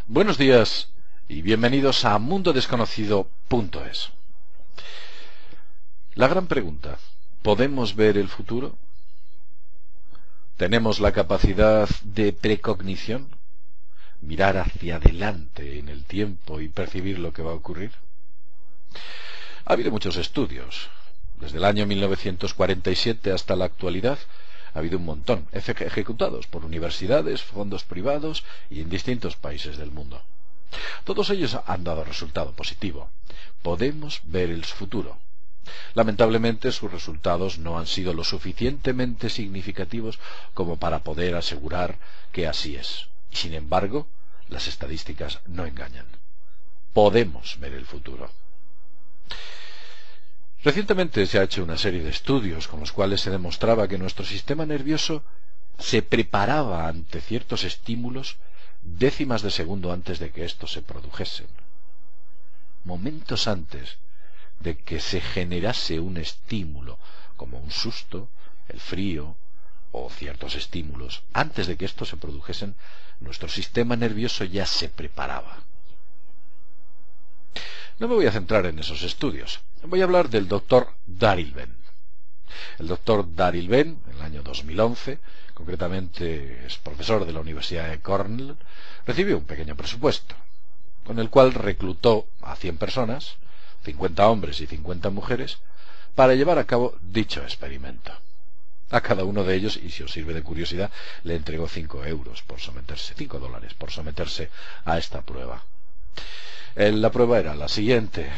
Buenos días y bienvenidos a mundodesconocido.es. La gran pregunta: ¿podemos ver el futuro? ¿Tenemos la capacidad de precognición? ¿Mirar hacia adelante en el tiempo y percibir lo que va a ocurrir? Ha habido muchos estudios. Desde el año 1947 hasta la actualidad ha habido un montón, ejecutados por universidades, fondos privados y en distintos países del mundo. Todos ellos han dado resultado positivo. Podemos ver el futuro. Lamentablemente, sus resultados no han sido lo suficientemente significativos como para poder asegurar que así es. Y sin embargo, las estadísticas no engañan. Podemos ver el futuro. Recientemente se ha hecho una serie de estudios con los cuales se demostraba que nuestro sistema nervioso se preparaba ante ciertos estímulos décimas de segundo antes de que estos se produjesen. Momentos antes de que se generase un estímulo, como un susto, el frío o ciertos estímulos, antes de que estos se produjesen, nuestro sistema nervioso ya se preparaba. No me voy a centrar en esos estudios. Voy a hablar del doctor Daryl Bem. El doctor Daryl Bem, en el año 2011, concretamente es profesor de la Universidad de Cornell, recibió un pequeño presupuesto, con el cual reclutó a 100 personas, 50 hombres y 50 mujeres, para llevar a cabo dicho experimento. A cada uno de ellos, y si os sirve de curiosidad, le entregó $5 por someterse, $5 por someterse a esta prueba. La prueba era la siguiente: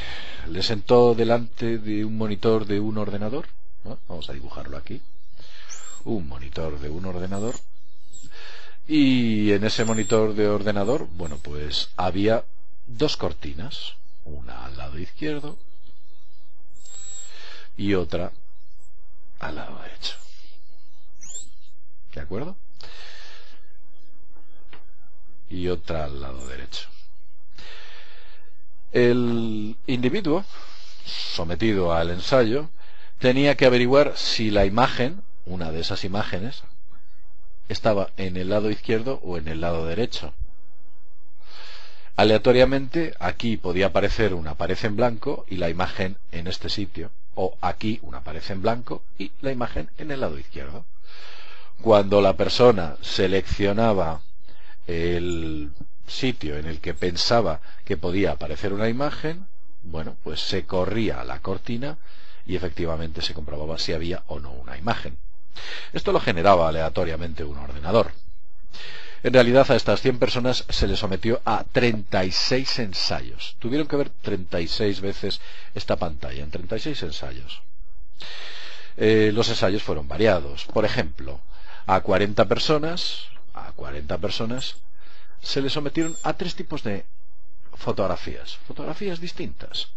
le sentó delante de un monitor de un ordenador, ¿no? Vamos a dibujarlo aquí, un monitor de un ordenador, y en ese monitor de ordenador, bueno, pues había dos cortinas, una al lado izquierdo y otra al lado derecho. ¿De acuerdo? Y otra al lado derecho. El individuo sometido al ensayo tenía que averiguar si la imagen, una de esas imágenes, estaba en el lado izquierdo o en el lado derecho. Aleatoriamente, aquí podía aparecer una pared en blanco y la imagen en este sitio, o aquí una pared en blanco y la imagen en el lado izquierdo. Cuando la persona seleccionaba el sitio en el que pensaba que podía aparecer una imagen, bueno, pues se corría la cortina y efectivamente se comprobaba si había o no una imagen. Esto lo generaba aleatoriamente un ordenador. En realidad, a estas 100 personas se les sometió a 36 ensayos. Tuvieron que ver 36 veces esta pantalla, en 36 ensayos. Los ensayos fueron variados. Por ejemplo, a 40 personas se les sometieron a 3 tipos de fotografías distintas.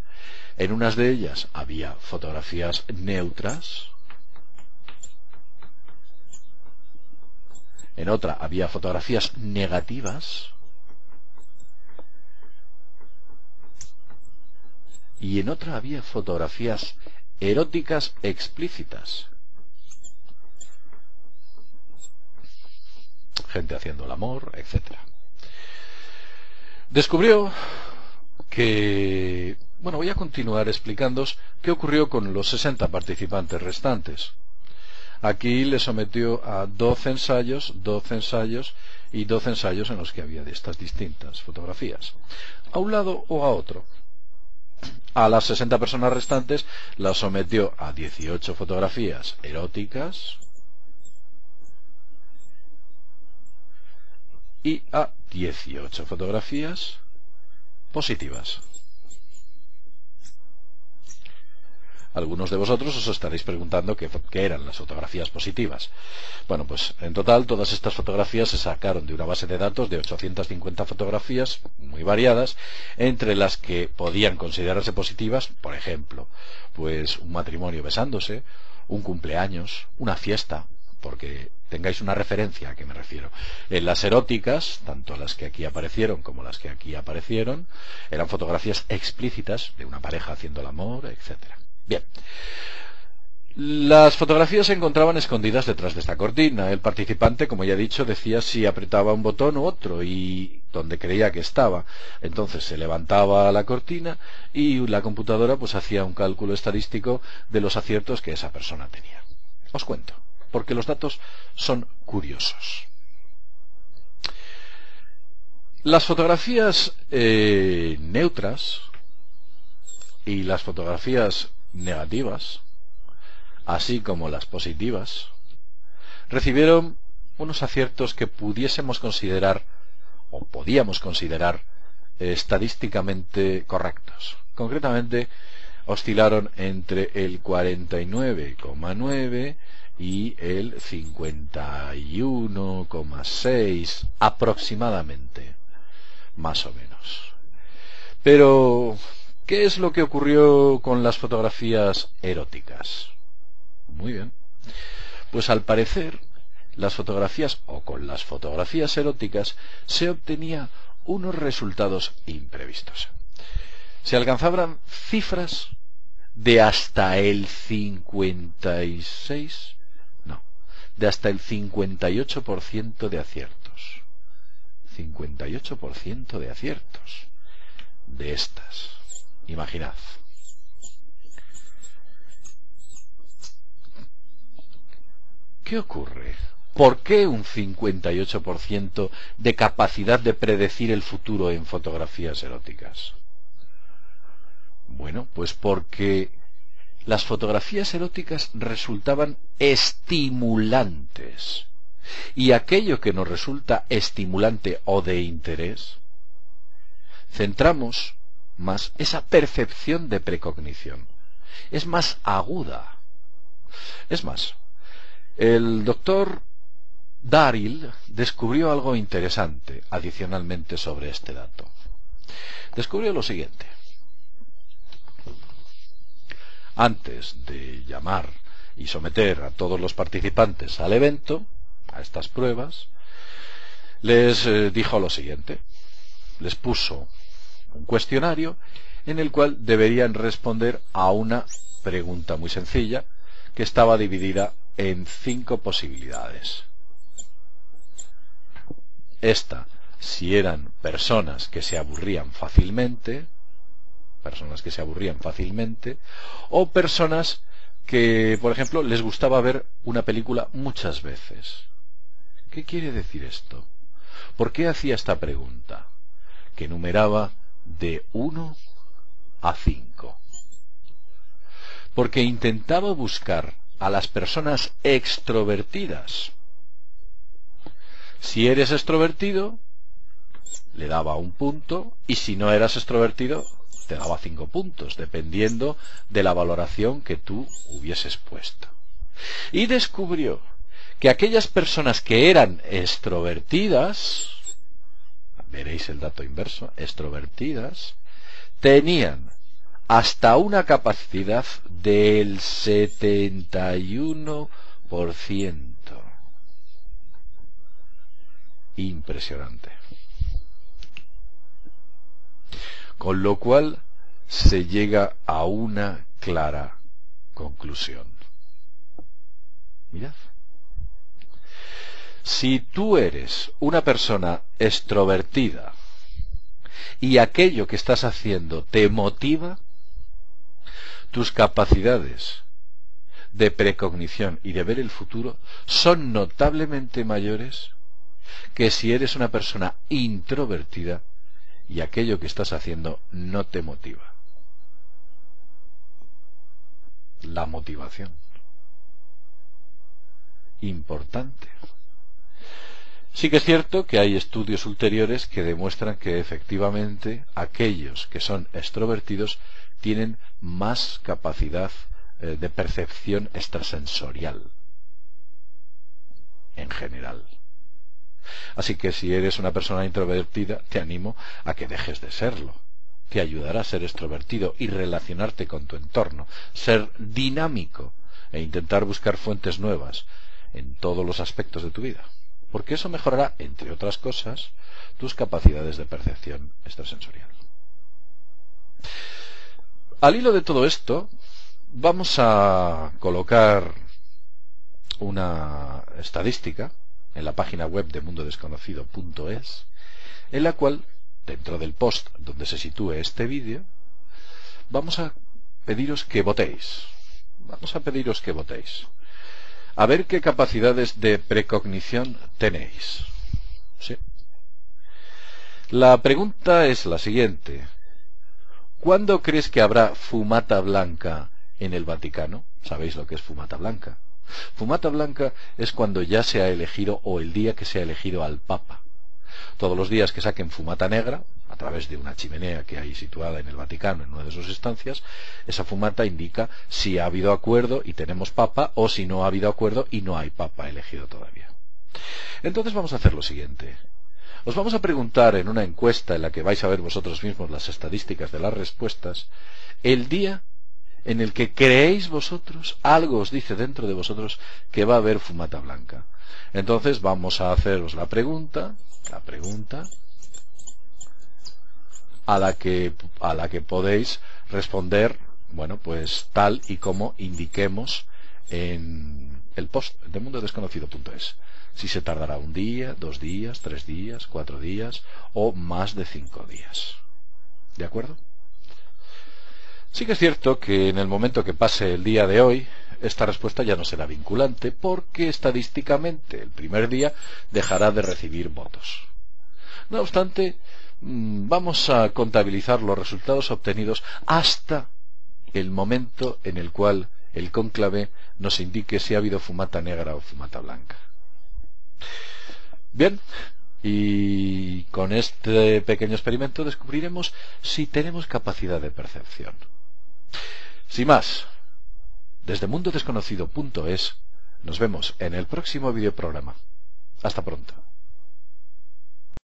En unas de ellas había fotografías neutras, en otra había fotografías negativas y en otra había fotografías eróticas explícitas. Gente haciendo el amor, etc. Descubrió que... Bueno, voy a continuar explicándoos qué ocurrió con los 60 participantes restantes. Aquí le sometió a 12 ensayos y 12 ensayos en los que había de estas distintas fotografías, a un lado o a otro. A las 60 personas restantes las sometió a 18 fotografías eróticas y a 18 fotografías positivas. Algunos de vosotros os estaréis preguntando qué eran las fotografías positivas. Bueno, pues en total todas estas fotografías se sacaron de una base de datos de 850 fotografías muy variadas, entre las que podían considerarse positivas, por ejemplo, pues un matrimonio besándose, un cumpleaños, una fiesta, porque tengáis una referencia a qué me refiero. Las eróticas, tanto las que aquí aparecieron como las que aquí aparecieron, eran fotografías explícitas de una pareja haciendo el amor, etcétera. Bien, las fotografías se encontraban escondidas detrás de esta cortina. El participante, como ya he dicho, decía si apretaba un botón u otro, y donde creía que estaba. Entonces se levantaba la cortina y la computadora pues hacía un cálculo estadístico de los aciertos que esa persona tenía. Os cuento, porque los datos son curiosos. Las fotografías neutras y las fotografías negativas, así como las positivas, recibieron unos aciertos que pudiésemos considerar o podíamos considerar estadísticamente correctos. Concretamente, oscilaron entre el 49,9 y el 51,6 aproximadamente, más o menos. Pero, ¿qué es lo que ocurrió con las fotografías eróticas? Muy bien. Pues al parecer, las fotografías o con las fotografías eróticas se obtenía unos resultados imprevistos. Se alcanzaban cifras de hasta el 56, no, de hasta el 58% de aciertos. 58% de aciertos de estas. Imaginad. ¿Qué ocurre? ¿Por qué un 58% de capacidad de predecir el futuro en fotografías eróticas? Bueno, pues porque las fotografías eróticas resultaban estimulantes. Y aquello que nos resulta estimulante o de interés, centramos más esa percepción de precognición. Es más aguda. Es más, el doctor Daryl descubrió algo interesante adicionalmente sobre este dato. Descubrió lo siguiente. Antes de llamar y someter a todos los participantes al evento, a estas pruebas, les dijo lo siguiente. Les puso un cuestionario en el cual deberían responder a una pregunta muy sencilla que estaba dividida en 5 posibilidades. Esta, si eran personas que se aburrían fácilmente, o personas que, por ejemplo, les gustaba ver una película muchas veces. ¿Qué quiere decir esto? ¿Por qué hacía esta pregunta? Que numeraba de 1 a 5. Porque intentaba buscar a las personas extrovertidas. Si eres extrovertido, le daba 1 punto, y si no eras extrovertido, te daba 5 puntos, dependiendo de la valoración que tú hubieses puesto. Y descubrió que aquellas personas que eran extrovertidas, veréis el dato inverso, extrovertidas, tenían hasta una capacidad del 71%. Impresionante. Con lo cual se llega a una clara conclusión. Mirad. Si tú eres una persona extrovertida y aquello que estás haciendo te motiva, tus capacidades de precognición y de ver el futuro son notablemente mayores que si eres una persona introvertida y aquello que estás haciendo no te motiva. La motivación. Importante. Sí que es cierto que hay estudios ulteriores que demuestran que efectivamente aquellos que son extrovertidos tienen más capacidad de percepción extrasensorial en general. Así que si eres una persona introvertida, te animo a que dejes de serlo. Te ayudará a ser extrovertido y relacionarte con tu entorno, ser dinámico e intentar buscar fuentes nuevas en todos los aspectos de tu vida. Porque eso mejorará, entre otras cosas, tus capacidades de percepción extrasensorial. Al hilo de todo esto, vamos a colocar una estadística en la página web de mundodesconocido.es en la cual, dentro del post donde se sitúe este vídeo, vamos a pediros que votéis. Vamos a pediros que votéis. A ver qué capacidades de precognición tenéis. ¿Sí? La pregunta es la siguiente. ¿Cuándo crees que habrá fumata blanca en el Vaticano? ¿Sabéis lo que es fumata blanca? Fumata blanca es cuando ya se ha elegido, o el día que se ha elegido al Papa. Todos los días que saquen fumata negra, a través de una chimenea que hay situada en el Vaticano, en una de sus estancias, esa fumata indica si ha habido acuerdo y tenemos Papa, o si no ha habido acuerdo y no hay Papa elegido todavía. Entonces vamos a hacer lo siguiente. Os vamos a preguntar en una encuesta en la que vais a ver vosotros mismos las estadísticas de las respuestas, el día en el que creéis vosotros, algo os dice dentro de vosotros que va a haber fumata blanca. Entonces vamos a haceros la pregunta a la que podéis responder, bueno, pues tal y como indiquemos en el post de mundodesconocido.es. Si se tardará 1 día, 2 días, 3 días, 4 días o más de 5 días. ¿De acuerdo? Sí que es cierto que en el momento que pase el día de hoy, esta respuesta ya no será vinculante porque estadísticamente el primer día dejará de recibir votos. No obstante, vamos a contabilizar los resultados obtenidos hasta el momento en el cual el cónclave nos indique si ha habido fumata negra o fumata blanca. Bien, y con este pequeño experimento descubriremos si tenemos capacidad de percepción. Sin más, desde mundodesconocido.es nos vemos en el próximo videoprograma. Hasta pronto.